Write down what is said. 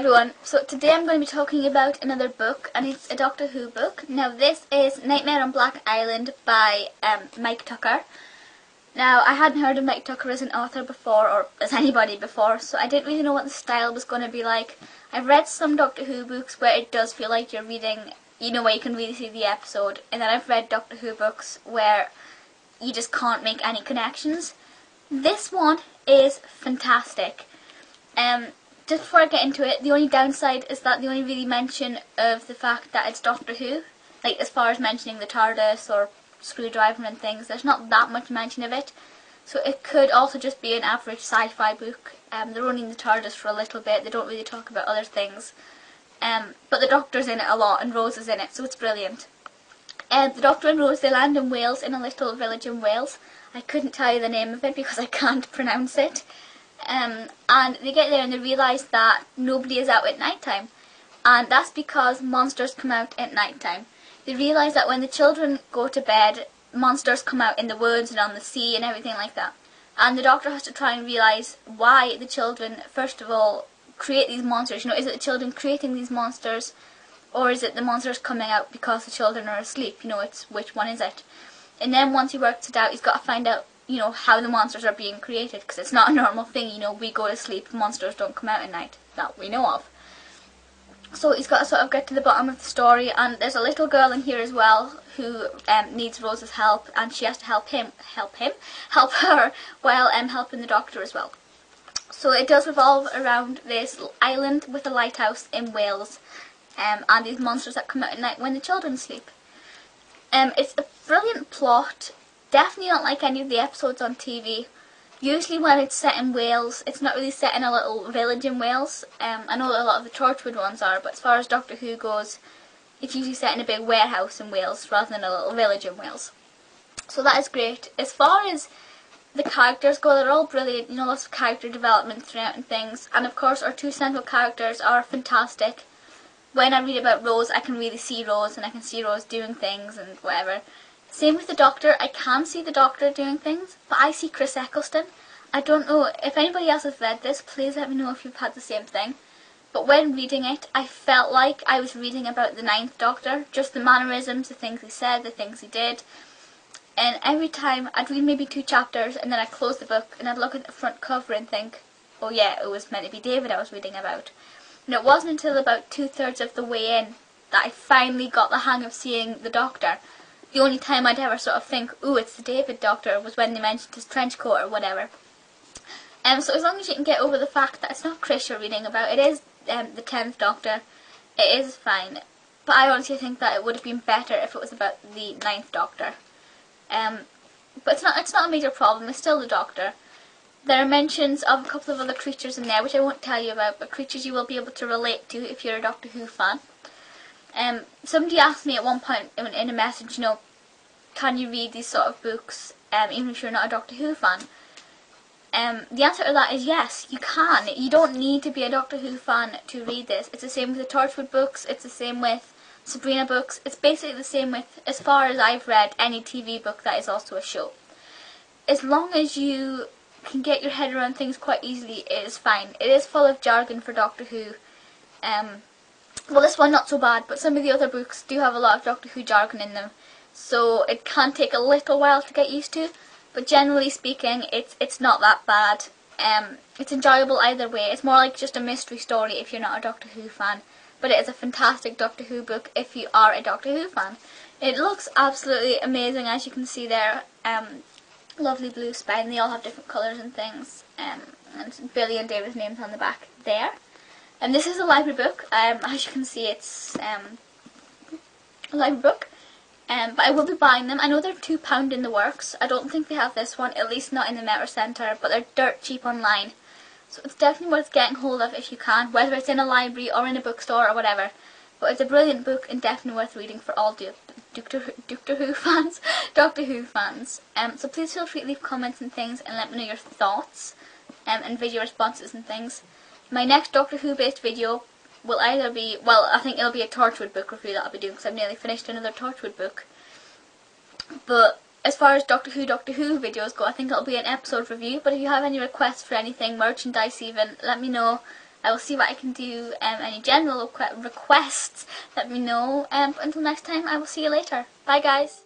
Everyone, so today I'm going to be talking about another book, and it's a Doctor Who book. Now this is Nightmare on Black Island by Mike Tucker. Now I hadn't heard of Mike Tucker as an author before, or as anybody before, so I didn't really know what the style was going to be like. I've read some Doctor Who books where it does feel like you're reading, you know, where you can really see the episode, and then I've read Doctor Who books where you just can't make any connections. This one is fantastic. Just before I get into it, the only downside is that the only really mention of the fact that it's Doctor Who, like as far as mentioning the TARDIS or screwdriver and things, there's not that much mention of it. So it could also just be an average sci-fi book. They're only in the TARDIS for a little bit, they don't really talk about other things. But the Doctor's in it a lot and Rose is in it, so it's brilliant. The Doctor and Rose, they land in Wales, in a little village in Wales. I couldn't tell you the name of it because I can't pronounce it. And they get there and they realise that nobody is out at night time, and that's because monsters come out at night time. They realise that when the children go to bed, monsters come out in the woods and on the sea and everything like that, and the Doctor has to try and realise why the children first of all create these monsters. You know, is it the children creating these monsters, or is it the monsters coming out because the children are asleep? You know, it's which one is it? And then once he works it out, he's got to find out, you know, how the monsters are being created, because it's not a normal thing. You know, we go to sleep, monsters don't come out at night that we know of. So he's got to sort of get to the bottom of the story, and there's a little girl in here as well who needs Rose's help, and she has to help her while helping the Doctor as well. So it does revolve around this island with a lighthouse in Wales, and these monsters that come out at night when the children sleep. It's a brilliant plot. Definitely not like any of the episodes on TV. Usually when it's set in Wales, it's not really set in a little village in Wales. I know that a lot of the Torchwood ones are, but as far as Doctor Who goes, it's usually set in a big warehouse in Wales rather than a little village in Wales. So that is great. As far as the characters go, they're all brilliant. You know, lots of character development throughout and things. And of course our two central characters are fantastic. When I read about Rose, I can really see Rose, and I can see Rose doing things and whatever. Same with the Doctor. I can see the Doctor doing things, but I see Chris Eccleston. I don't know if anybody else has read this, please let me know if you've had the same thing. But when reading it, I felt like I was reading about the 9th Doctor, just the mannerisms, the things he said, the things he did. And every time I'd read maybe 2 chapters and then I'd close the book and I'd look at the front cover and think, oh yeah, it was meant to be David I was reading about. And it wasn't until about 2/3 of the way in that I finally got the hang of seeing the Doctor. The only time I'd ever sort of think, ooh, it's the David Doctor, was when they mentioned his trench coat or whatever. So as long as you can get over the fact that it's not Chris you're reading about, it is the 10th Doctor, it is fine. But I honestly think that it would have been better if it was about the 9th Doctor. But it's not a major problem, it's still the Doctor. There are mentions of a couple of other creatures in there, which I won't tell you about, but creatures you will be able to relate to if you're a Doctor Who fan. Somebody asked me at one point in a message, you know, can you read these sort of books even if you're not a Doctor Who fan? The answer to that is yes, you can. You don't need to be a Doctor Who fan to read this. It's the same with the Torchwood books, it's the same with Sabrina books, it's basically the same with, as far as I've read, any TV book that is also a show. As long as you can get your head around things quite easily, it is fine. It is full of jargon for Doctor Who. Well, this one not so bad, but some of the other books do have a lot of Doctor Who jargon in them, so it can take a little while to get used to, but generally speaking, it's not that bad. It's enjoyable either way. It's more like just a mystery story if you're not a Doctor Who fan, but it is a fantastic Doctor Who book if you are a Doctor Who fan. It looks absolutely amazing, as you can see there. Lovely blue spine, they all have different colours and things, and Billy and David's names on the back there. And this is a library book. As you can see, it's a library book. But I will be buying them. I know they're £2 in the works. I don't think they have this one, at least not in the Metro Centre, but they're dirt cheap online. So it's definitely worth getting hold of if you can, whether it's in a library or in a bookstore or whatever. But it's a brilliant book and definitely worth reading for all Doctor Who fans. Doctor Who fans. So please feel free to leave comments and things and let me know your thoughts and video responses and things. My next Doctor Who based video will either be, well, I think it'll be a Torchwood book review that I'll be doing because I've nearly finished another Torchwood book. But as far as Doctor Who videos go, I think it'll be an episode review. But if you have any requests for anything, merchandise even, let me know. I will see what I can do. Any general requests, let me know. But until next time, I will see you later. Bye guys.